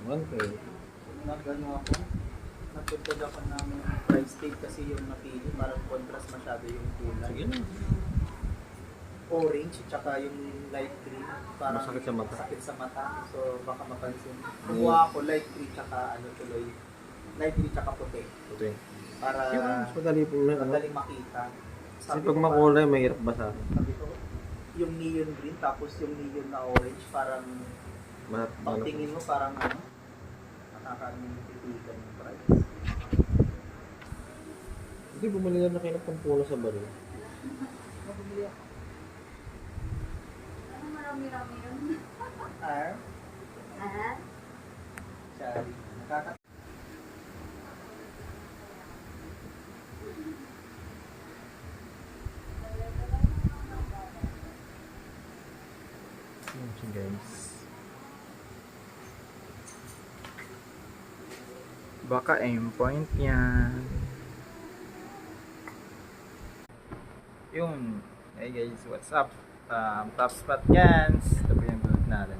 Okay. Nag-ano ako, nagtutod ako ng price tag kasi yung napili, parang contrast masyado yung kulay. Sige na. Orange, tsaka yung light green, parang Masakit sa mata. sakit sa mata. So baka mapansin. Kumuha ako light green, tsaka ano tuloy, light green tsaka puti. Okay. Para Mas madali po na. Ano? madaling makita. Kasi pag makulay, mahirap basa. Sabi ko, yung neon green, tapos yung neon na orange, parang pagtingin mo parang ano, nakakanipigan yung price. Hindi, bumili na kayo ng pampuno sa baril. Mabumili ako. Ano marami-rami yun? Ah, Aha. sorry. So guys. Baka aim point yan. Yun. Hey guys, what's up? Top spot yan. Ito po yung bulot natin.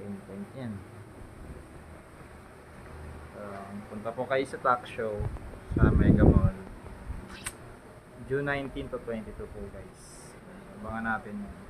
Aim point yan. Punta po kayo sa talk show sa Mega Mall. June 19 to 22 po guys. Abangan natin yun.